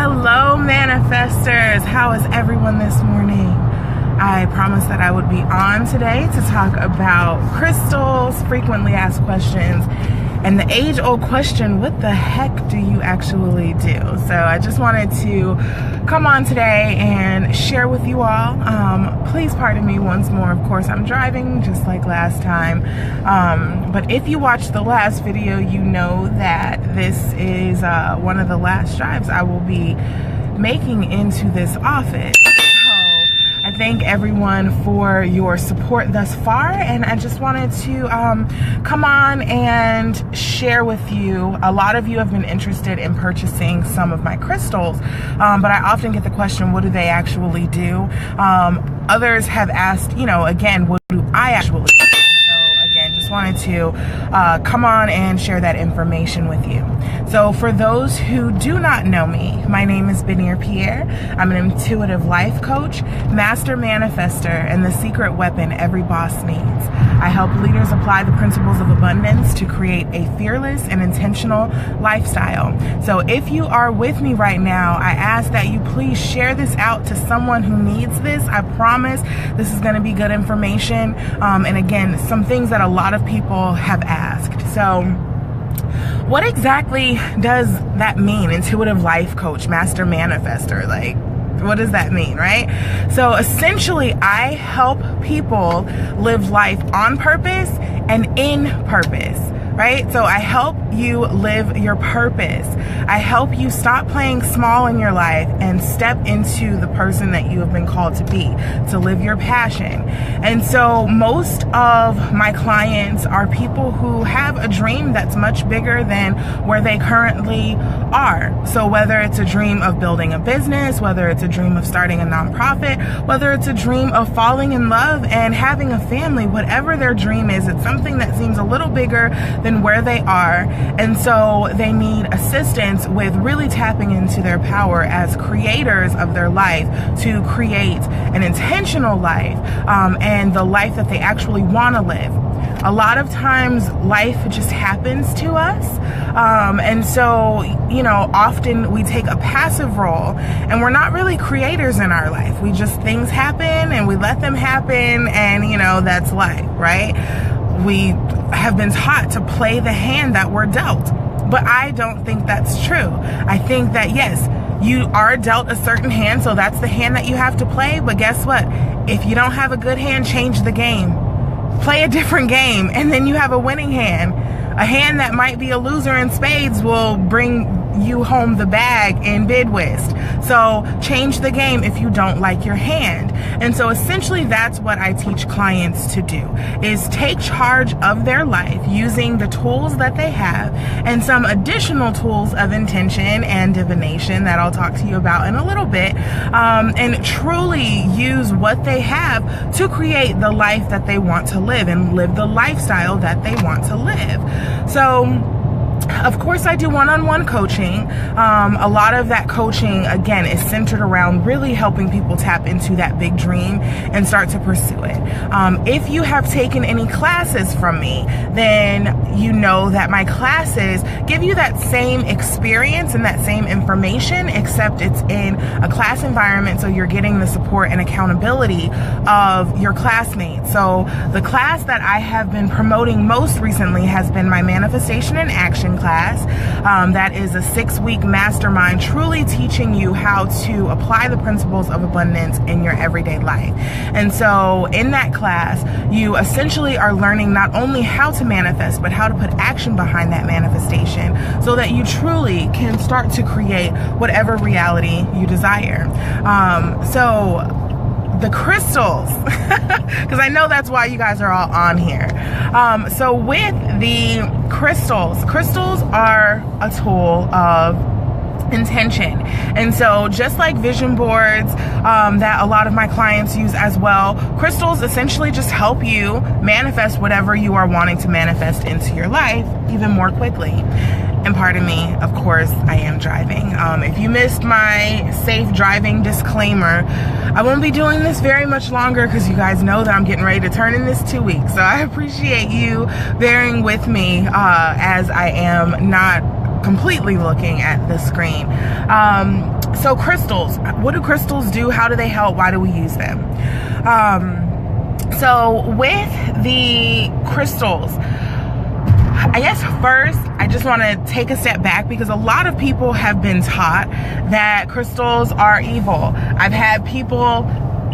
Hello manifestors, how is everyone this morning? I promised that I would be on today to talk about crystals, frequently asked questions, and the age-old question, what the heck do you actually do? So I just wanted to come on today and share with you all. Please pardon me once more. Of course, I'm driving just like last time. But if you watched the last video, you know that this is one of the last drives I will be making into this office. I thank everyone for your support thus far, and I just wanted to come on and share with you. A lot of you have been interested in purchasing some of my crystals, but I often get the question, what do they actually do? Others have asked, again, what do I actually do? Wanted to come on and share that information with you. So for those who do not know me, my name is Benir Pierre. I'm an intuitive life coach, master manifester, and the secret weapon every boss needs. I help leaders apply the principles of abundance to create a fearless and intentional lifestyle. So if you are with me right now, I ask that you please share this out to someone who needs this. I promise this is going to be good information. And again, some things that a lot of people have asked. So what exactly does that mean? Intuitive life coach, master manifester, like what does that mean, right? So essentially I help people live life on purpose and in purpose, right? So I help you live your purpose. I help you stop playing small in your life and step into the person that you have been called to be, to live your passion. And so most of my clients are people who have a dream that's much bigger than where they currently are. So whether it's a dream of building a business, whether it's a dream of starting a nonprofit, whether it's a dream of falling in love and having a family, whatever their dream is, it's something that seems a little bigger than where they are. And so they need assistance with really tapping into their power as creators of their life to create an intentional life and the life that they actually want to live. A lot of times life just happens to us. And so, often we take a passive role and we're not really creators in our life. We just, things happen and we let them happen, and that's life, right? We have been taught to play the hand that we're dealt. But I don't think that's true. I think that yes, you are dealt a certain hand, so that's the hand that you have to play. But guess what? If you don't have a good hand, change the game. Play a different game, and then you have a winning hand. A hand that might be a loser in spades will bring you home the bag in bid whist. So change the game if you don't like your hand. And so essentially that's what I teach clients to do, is take charge of their life using the tools that they have and some additional tools of intention and divination that I'll talk to you about in a little bit, and truly use what they have to create the life that they want to live and live the lifestyle that they want to live. So of course, I do one-on-one coaching. A lot of that coaching, again, is centered around really helping people tap into that big dream and start to pursue it. If you have taken any classes from me, then you know that my classes give you that same experience and that same information, except it's in a class environment, so you're getting the support and accountability of your classmates. So the class that I have been promoting most recently has been my Manifestation in Action class. That is a 6-week mastermind, truly teaching you how to apply the principles of abundance in your everyday life. And so in that class, you essentially are learning not only how to manifest, but how to put action behind that manifestation so that you truly can start to create whatever reality you desire. So the crystals, because I know that's why you guys are all on here. So with the crystals are a tool of intention. And so just like vision boards that a lot of my clients use as well, crystals essentially just help you manifest whatever you are wanting to manifest into your life even more quickly. And pardon me, of course, I am driving. If you missed my safe driving disclaimer, I won't be doing this very much longer because you guys know that I'm getting ready to turn in this 2 weeks. So I appreciate you bearing with me as I am not completely looking at the screen. So crystals, what do crystals do? How do they help? Why do we use them? So with the crystals, I guess first, I just want to take a step back because a lot of people have been taught that crystals are evil. I've had people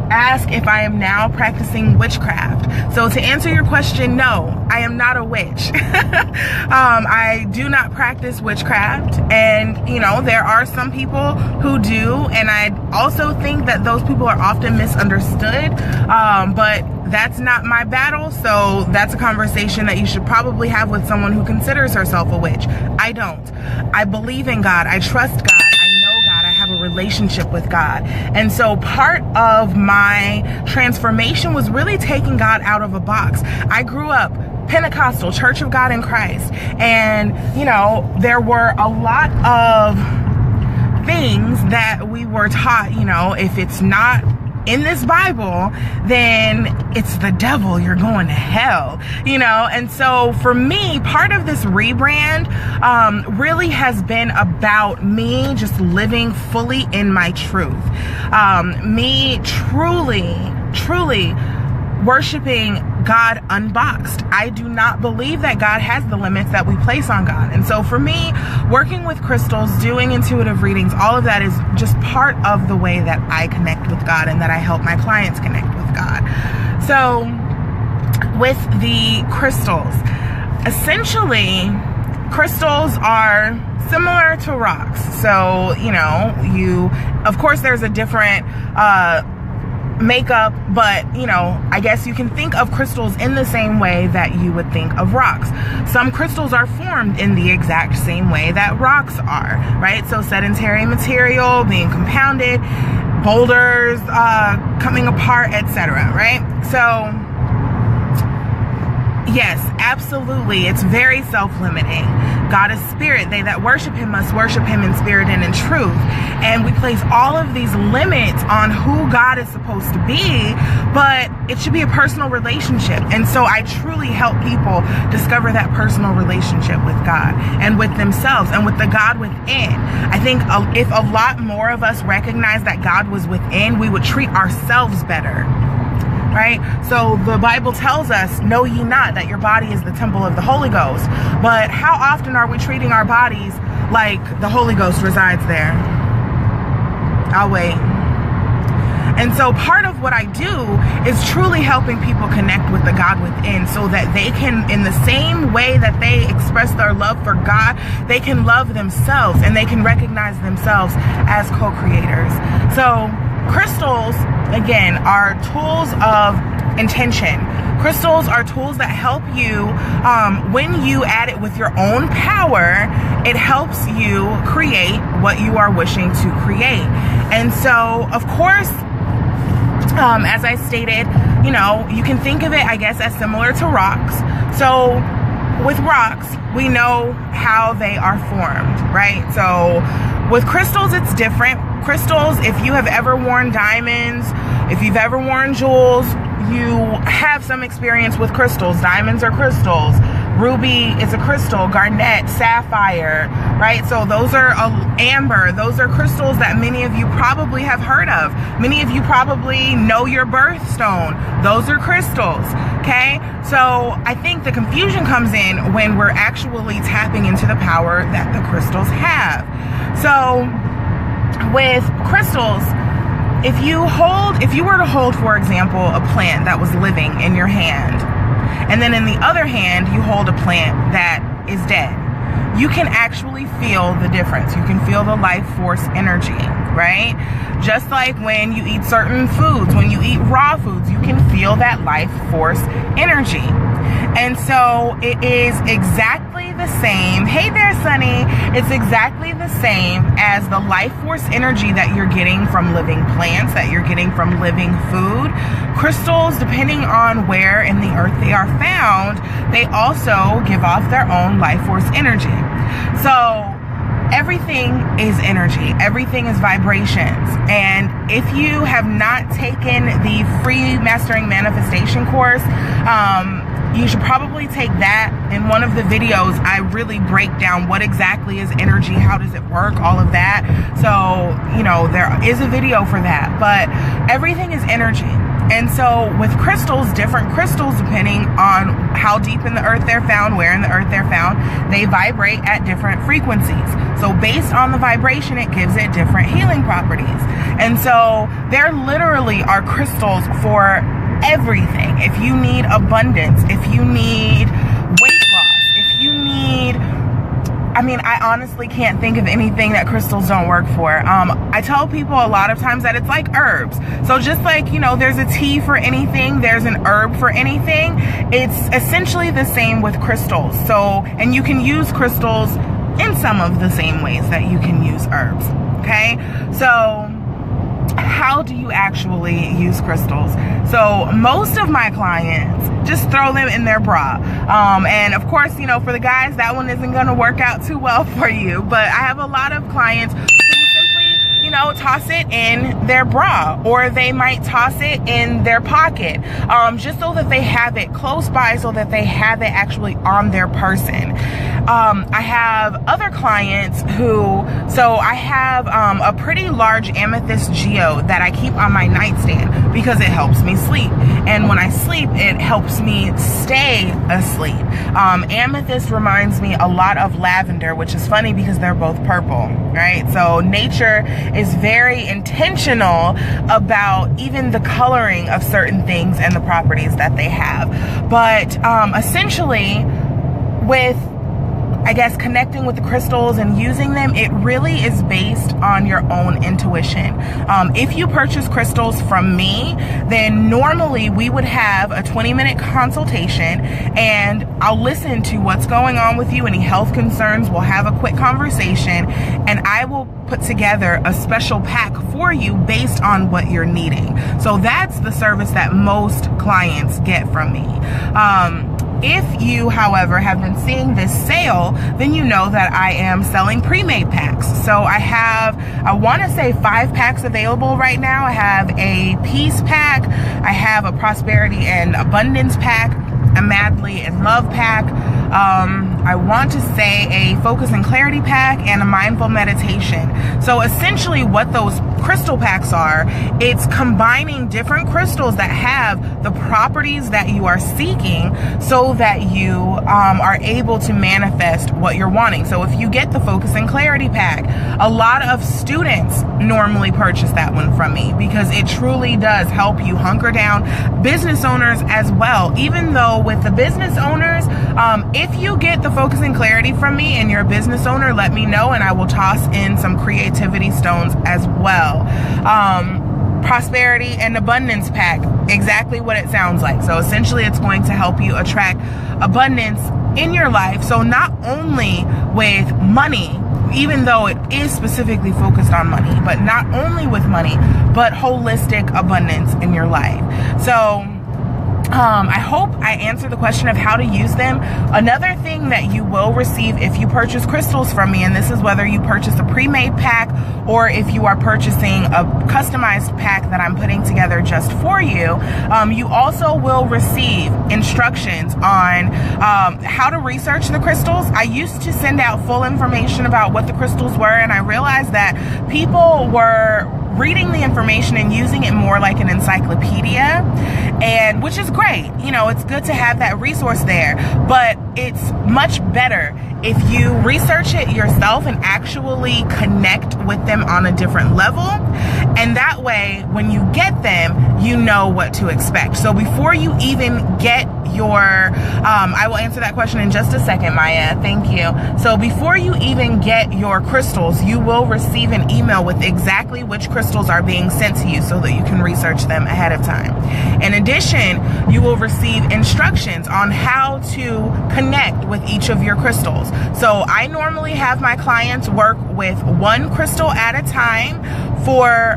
ask if I am now practicing witchcraft. So to answer your question, no, I am not a witch. I do not practice witchcraft, and you know, there are some people who do, and I also think that those people are often misunderstood, but that's not my battle. So that's a conversation that you should probably have with someone who considers herself a witch. I don't. I believe in God. I trust God. A relationship with God. And so part of my transformation was really taking God out of a box. I grew up Pentecostal, Church of God in Christ, and you know, there were a lot of things that we were taught, you know, if it's not in this Bible, then it's the devil, you're going to hell, you know? And so for me, part of this rebrand really has been about me just living fully in my truth. Me truly worshiping God unboxed. I do not believe that God has the limits that we place on God. And so for me, working with crystals, doing intuitive readings, all of that is just part of the way that I connect with God and that I help my clients connect with God. So with the crystals, essentially, crystals are similar to rocks. So, you know, of course there's a different makeup, but you know, I guess you can think of crystals in the same way that you would think of rocks. Some crystals are formed in the exact same way that rocks are, right? So sedentary material being compounded, boulders coming apart, etc., right? So yes, absolutely, it's very self-limiting. God is spirit. They that worship him must worship him in spirit and in truth. And we place all of these limits on who God is supposed to be, but it should be a personal relationship. And so I truly help people discover that personal relationship with God and with themselves and with the God within. I think if a lot more of us recognize that God was within, we would treat ourselves better. Right? So the Bible tells us, know ye not that your body is the temple of the Holy Ghost. But how often are we treating our bodies like the Holy Ghost resides there? I'll wait. And so part of what I do is truly helping people connect with the God within so that they can, in the same way that they express their love for God, they can love themselves and they can recognize themselves as co-creators. So crystals, again, are tools of intention. Crystals are tools that help you, when you add it with your own power, it helps you create what you are wishing to create. And so, of course, as I stated, you know, you can think of it, I guess, as similar to rocks. So with rocks, we know how they are formed, right? So with crystals, it's different. Crystals, if you have ever worn diamonds, if you've ever worn jewels, you have some experience with crystals. Diamonds are crystals. Ruby is a crystal. Garnet, sapphire, right? So those are amber. Those are crystals that many of you probably have heard of. Many of you probably know your birthstone. Those are crystals, okay? So I think the confusion comes in when we're actually tapping into the power that the crystals have. So with crystals, if you were to hold, for example, a plant that was living in your hand, and then in the other hand, you hold a plant that is dead, you can actually feel the difference. You can feel the life force energy, right? Just like when you eat certain foods, when you eat raw foods, you can feel that life force energy. And so it is exactly the same. Hey there, Sunny. It's exactly the same as the life force energy that you're getting from living plants, that you're getting from living food. Crystals, depending on where in the earth they are found, they also give off their own life force energy. So everything is energy. Everything is vibrations. And if you have not taken the free Mastering Manifestation course, you should probably take that. In one of the videos, I really break down what exactly is energy, how does it work, all of that. So, you know, there is a video for that, but everything is energy. And so with crystals, different crystals, depending on how deep in the earth they're found, where in the earth they're found, they vibrate at different frequencies. So based on the vibration, it gives it different healing properties. And so there literally are crystals for everything. If you need abundance, if you need weight loss, if you need, I mean, I honestly can't think of anything that crystals don't work for. I tell people a lot of times that it's like herbs. So just like, you know, there's a tea for anything, there's an herb for anything. It's essentially the same with crystals. So, and you can use crystals in some of the same ways that you can use herbs. Okay, so how do you actually use crystals? So most of my clients just throw them in their bra. And of course, you know, for the guys, that one isn't going to work out too well for you. But I have a lot of clients who simply, you know, toss it in their bra, or they might toss it in their pocket, just so that they have it close by, so that they have it actually on their person. I have other clients who, so I have a pretty large amethyst geode that I keep on my nightstand because it helps me sleep. And when I sleep, it helps me stay asleep. Amethyst reminds me a lot of lavender, which is funny because they're both purple, right? So nature is very intentional about even the coloring of certain things and the properties that they have. But essentially, with, I guess, connecting with the crystals and using them, it really is based on your own intuition. If you purchase crystals from me, then normally we would have a 20-minute consultation, and I'll listen to what's going on with you, any health concerns, we'll have a quick conversation, and I will put together a special pack for you based on what you're needing. So that's the service that most clients get from me. If you, however, have been seeing this sale, then you know that I am selling pre-made packs. So I have, I want to say 5 packs available right now. I have a peace pack, I have a prosperity and abundance pack, a madly in love pack, I want to say a focus and clarity pack, and a mindful meditation. So essentially what those crystal packs are, it's combining different crystals that have the properties that you are seeking, so that you are able to manifest what you're wanting. So if you get the focus and clarity pack, a lot of students normally purchase that one from me because it truly does help you hunker down. Business owners as well, even though with the business owners, if you get the focus and clarity from me and you're a business owner, let me know and I will toss in some creativity stones as well. Prosperity and abundance pack, exactly what it sounds like. So essentially it's going to help you attract abundance in your life. So not only with money, even though it is specifically focused on money, but not only with money, but holistic abundance in your life. So I hope I answered the question of how to use them. Another thing that you will receive if you purchase crystals from me, and this is whether you purchase a pre-made pack or if you are purchasing a customized pack that I'm putting together just for you, you also will receive instructions on how to research the crystals. I used to send out full information about what the crystals were, and I realized that people were reading the information and using it more like an encyclopedia, and which is great. You know, it's good to have that resource there, but it's much better if you research it yourself and actually connect with them on a different level. And that way, when you get them, you know what to expect. So before you even get your, I will answer that question in just a second, Maya. Thank you. So before you even get your crystals, you will receive an email with exactly which crystals are being sent to you so that you can research them ahead of time. In addition, you will receive instructions on how to connect with each of your crystals. So I normally have my clients work with one crystal at a time for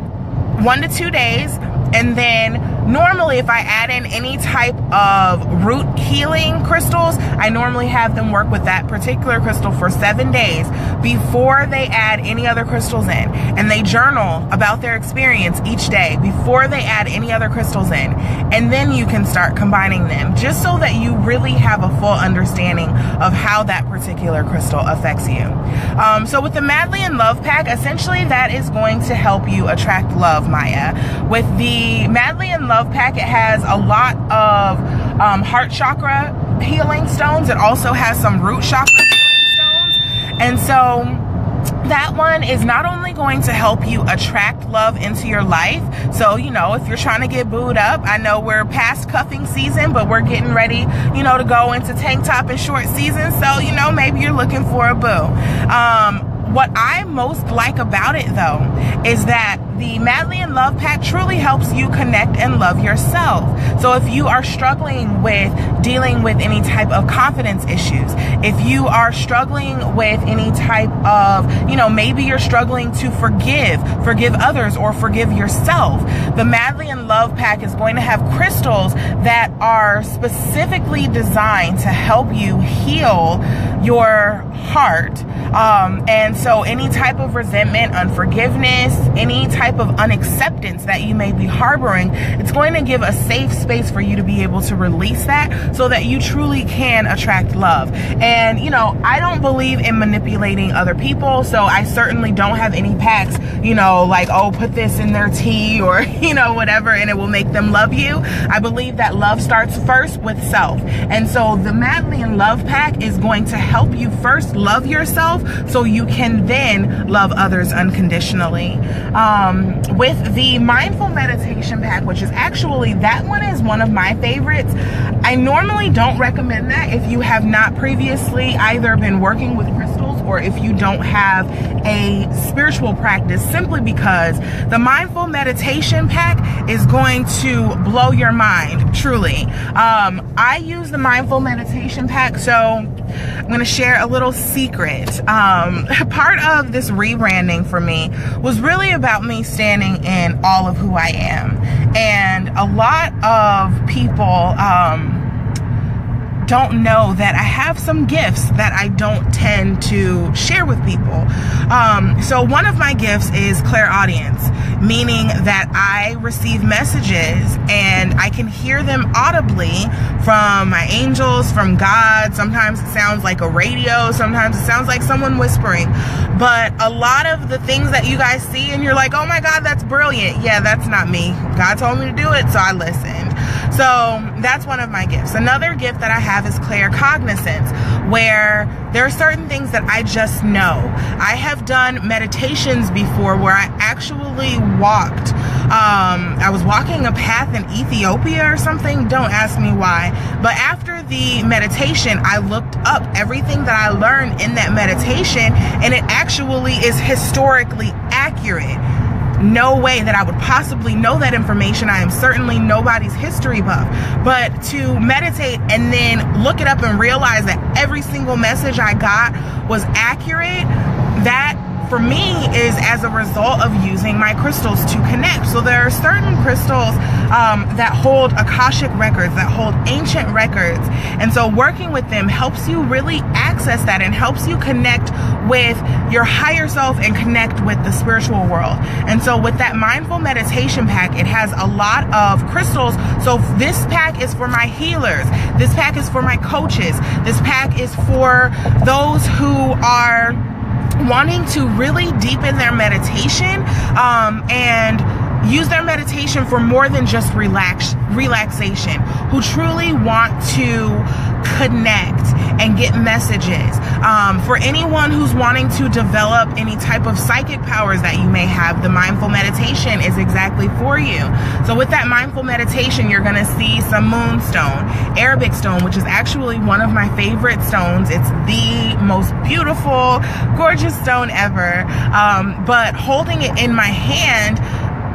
1 to 2 days. And then normally if I add in any type of root healing crystals, I normally have them work with that particular crystal for 7 days before they add any other crystals in. And they journal about their experience each day before they add any other crystals in. And then you can start combining them, just so that you really have a full understanding of how that particular crystal affects you. So with the Madly in Love pack, essentially that is going to help you attract love, Maya. With the Madly in Love pack, it has a lot of heart chakra healing stones. It also has some root chakra healing stones. And so that one is not only going to help you attract love into your life. So, you know, if you're trying to get booed up, I know we're past cuffing season, but we're getting ready, you know, to go into tank top and short season. So, you know, maybe you're looking for a boo. What I most like about it, though, is that the Madly in Love pack truly helps you connect and love yourself. So if you are struggling with dealing with any type of confidence issues, if you are struggling with any type of, you know, maybe you're struggling to forgive others or forgive yourself, the Madly in Love pack is going to have crystals that are specifically designed to help you heal your heart. And so any type of resentment, unforgiveness, any type of unacceptance that you may be harboring, it's going to give a safe space for you to be able to release that so that you truly can attract love. And, you know, I don't believe in manipulating other people, so I certainly don't have any packs, you know, like, oh, put this in their tea or, you know, whatever, and it will make them love you. I believe that love starts first with self. And so the Madly in Love pack is going to help you first love yourself so you can then love others unconditionally. With the Mindful Meditation pack, which is actually, that one is one of my favorites. I normally don't recommend that if you have not previously either been working with crystals or if you don't have a spiritual practice, simply because the Mindful Meditation pack is going to blow your mind, truly. I use the Mindful Meditation pack, so I'm going to share a little secret. Part of this rebranding for me was really about me standing in all of who I am. And a lot of people don't know that I have some gifts that I don't tend to share with people. So one of my gifts is clairaudience, meaning that I receive messages and I can hear them audibly from my angels, from God. Sometimes it sounds like a radio, sometimes it sounds like someone whispering. But a lot of the things that you guys see and you're like, oh my God, that's brilliant. Yeah, that's not me. God told me to do it, so I listened. So that's one of my gifts. Another gift that I have is claircognizance, where there are certain things that I just know. I have done meditations before where I actually walked. I was walking a path in Ethiopia or something. Don't ask me why. But after the meditation, I looked up everything that I learned in that meditation, and it actually is historically accurate. No way that I would possibly know that information. I am certainly nobody's history buff. But to meditate and then look it up and realize that every single message I got was accurate, that for me is as a result of using my crystals to connect. So there are certain crystals that hold Akashic records, that hold ancient records. And so working with them helps you really access that and helps you connect with your higher self and connect with the spiritual world. And so with that Mindful Meditation pack, it has a lot of crystals. So this pack is for my healers. This pack is for my coaches. This pack is for those who are wanting to really deepen their meditation and use their meditation for more than just relaxation, who truly want to connect and get messages. For anyone who's wanting to develop any type of psychic powers that you may have, the Mindful Meditation is exactly for you. So with that Mindful Meditation, you're gonna see some moonstone, Arabic stone, which is actually one of my favorite stones. It's the most beautiful, gorgeous stone ever. But holding it in my hand,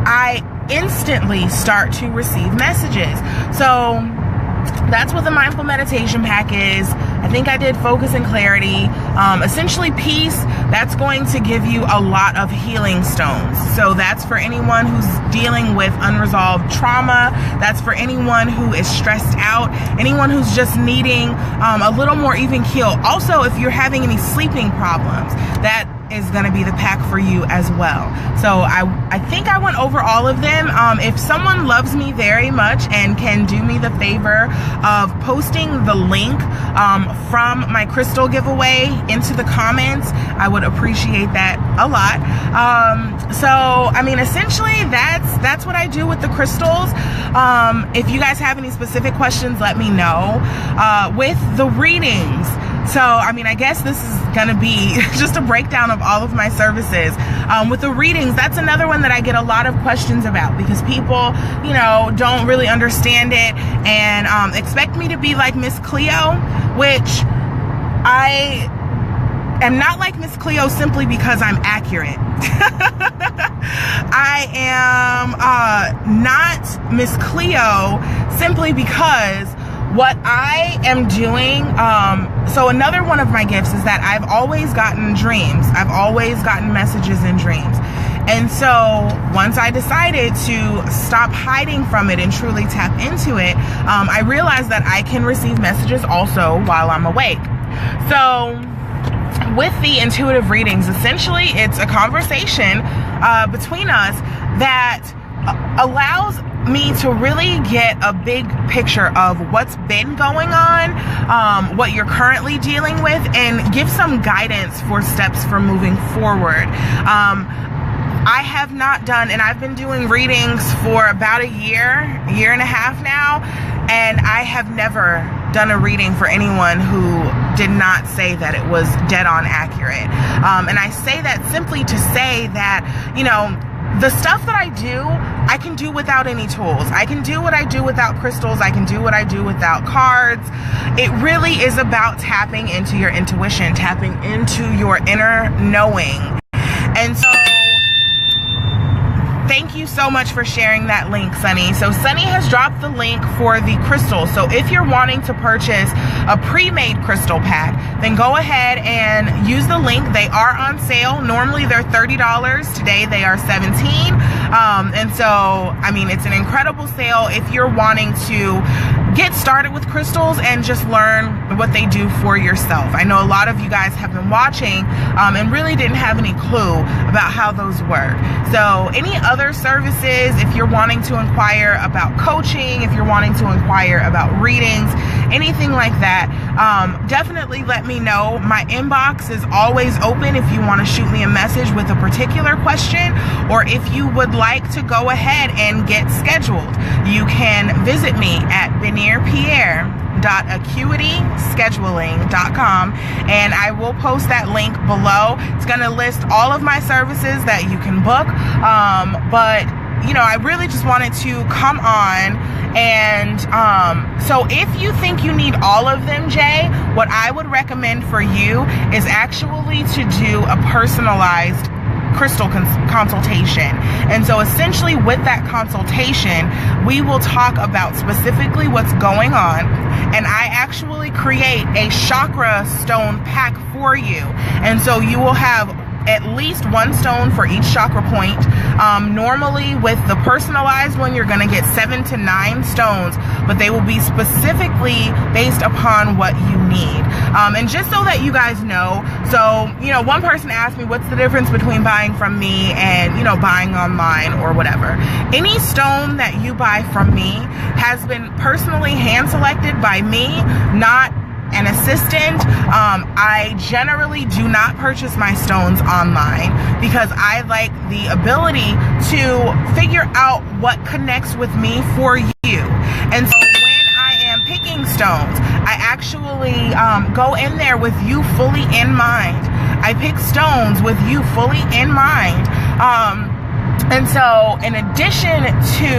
I instantly start to receive messages. So that's what the Mindful Meditation pack is. I think I did focus and clarity. Essentially peace, that's going to give you a lot of healing stones. So that's for anyone who's dealing with unresolved trauma. That's for anyone who is stressed out, anyone who's just needing a little more even keel. Also, if you're having any sleeping problems, that is going to be the pack for you as well. So I think I went over all of them. If someone loves me very much and can do me the favor of posting the link from my crystal giveaway into the comments, I would appreciate that a lot. So I mean, essentially that's what I do with the crystals. If you guys have any specific questions, let me know. With the readings, so I mean, I guess this is gonna be just a breakdown of all of my services. With the readings, that's another one that I get a lot of questions about, because people, you know, don't really understand it and expect me to be like Miss Cleo, which I am not like Miss Cleo simply because I'm accurate. I am not Miss Cleo simply because what I am doing, so another one of my gifts is that I've always gotten dreams. I've always gotten messages in dreams. And so once I decided to stop hiding from it and truly tap into it, I realized that I can receive messages also while I'm awake. So with the intuitive readings, essentially it's a conversation between us that allows me to really get a big picture of what's been going on, what you're currently dealing with, and give some guidance for steps for moving forward. I have not done, and I've been doing readings for about a year and a half now, and I have never done a reading for anyone who did not say that it was dead on accurate. And I say that simply to say that, you know, the stuff that I do, I can do without any tools. I can do what I do without crystals. I can do what I do without cards. It really is about tapping into your intuition, tapping into your inner knowing. And so thank you so much for sharing that link, Sunny. So Sunny has dropped the link for the crystals. So if you're wanting to purchase a pre-made crystal pack, then go ahead and use the link. They are on sale. Normally they're $30. Today they are $17. And so, I mean, it's an incredible sale if you're wanting to get started with crystals and just learn what they do for yourself. I know a lot of you guys have been watching and really didn't have any clue about how those work. So any other services, if you're wanting to inquire about coaching, if you're wanting to inquire about readings, anything like that, definitely let me know. My inbox is always open if you want to shoot me a message with a particular question, or if you would like to go ahead and get scheduled. You can visit me at benirpierre.acuityscheduling.com, and I will post that link below. It's going to list all of my services that you can book. But you know, I really just wanted to come on and so if you think you need all of them, Jay, what I would recommend for you is actually to do a personalized crystal consultation. And so essentially with that consultation, we will talk about specifically what's going on, and I actually create a chakra stone pack for you. And so you will have at least one stone for each chakra point. Normally with the personalized one, you're gonna get 7 to 9 stones, but they will be specifically based upon what you need. And just so that you guys know, so, you know, one person asked me what's the difference between buying from me and, you know, buying online or whatever. Any stone that you buy from me has been personally hand selected by me, not an assistant. I generally do not purchase my stones online because I like the ability to figure out what connects with me for you. And so when I am picking stones, I actually go in there with you fully in mind. I pick stones with you fully in mind. And so in addition to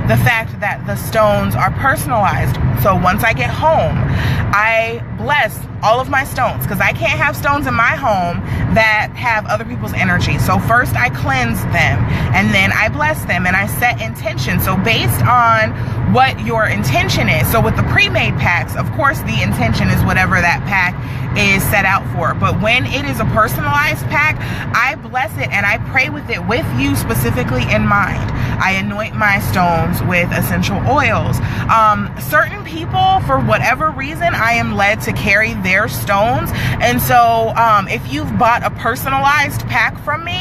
the fact that the stones are personalized, so once I get home, I bless all of my stones, because I can't have stones in my home that have other people's energy. So first I cleanse them, and then I bless them, and I set intention. So based on what your intention is, so with the pre-made packs, of course the intention is whatever that pack is set out for. But when it is a personalized pack, I bless it and I pray with it with you specifically in mind. I anoint my stones with essential oils. Certain people, for whatever reason, I am led to carry their stones. And so if you've bought a personalized pack from me,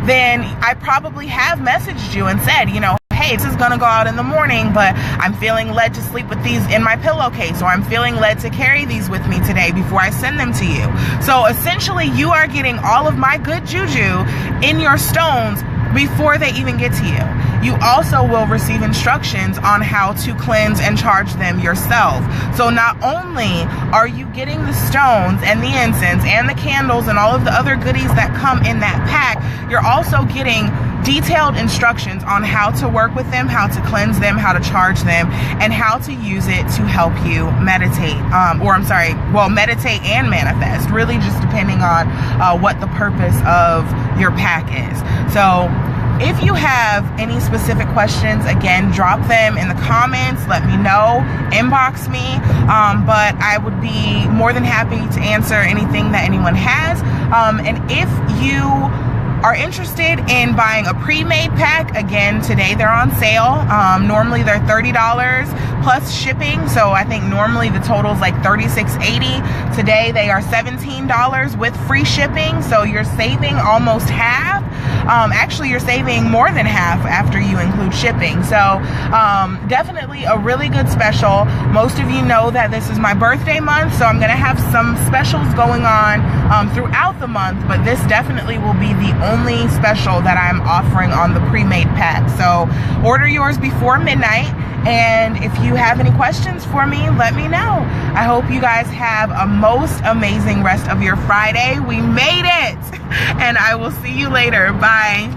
then I probably have messaged you and said, you know, hey, this is gonna go out in the morning, but I'm feeling led to sleep with these in my pillowcase, or I'm feeling led to carry these with me today before I send them to you. So essentially, you are getting all of my good juju in your stones before they even get to you. You also will receive instructions on how to cleanse and charge them yourself. So not only are you getting the stones and the incense and the candles and all of the other goodies that come in that pack, you're also getting detailed instructions on how to work with them, how to cleanse them, how to charge them, and how to use it to help you meditate. Meditate and manifest, really just depending on what the purpose of your pack is. So if you have any specific questions, again, drop them in the comments, let me know, inbox me, but I would be more than happy to answer anything that anyone has. And if you are interested in buying a pre-made pack, again, today they're on sale. Normally they're $30 plus shipping, so I think normally the total is like $36.80. Today they are $17 with free shipping, so you're saving almost half. Actually, you're saving more than half after you include shipping. So definitely a really good special. Most of you know that this is my birthday month, so I'm gonna have some specials going on throughout the month, but this definitely will be the only special that I'm offering on the pre-made pack. So order yours before midnight, and if you have any questions for me, let me know. I hope you guys have a most amazing rest of your Friday. We made it, and I will see you later. Bye.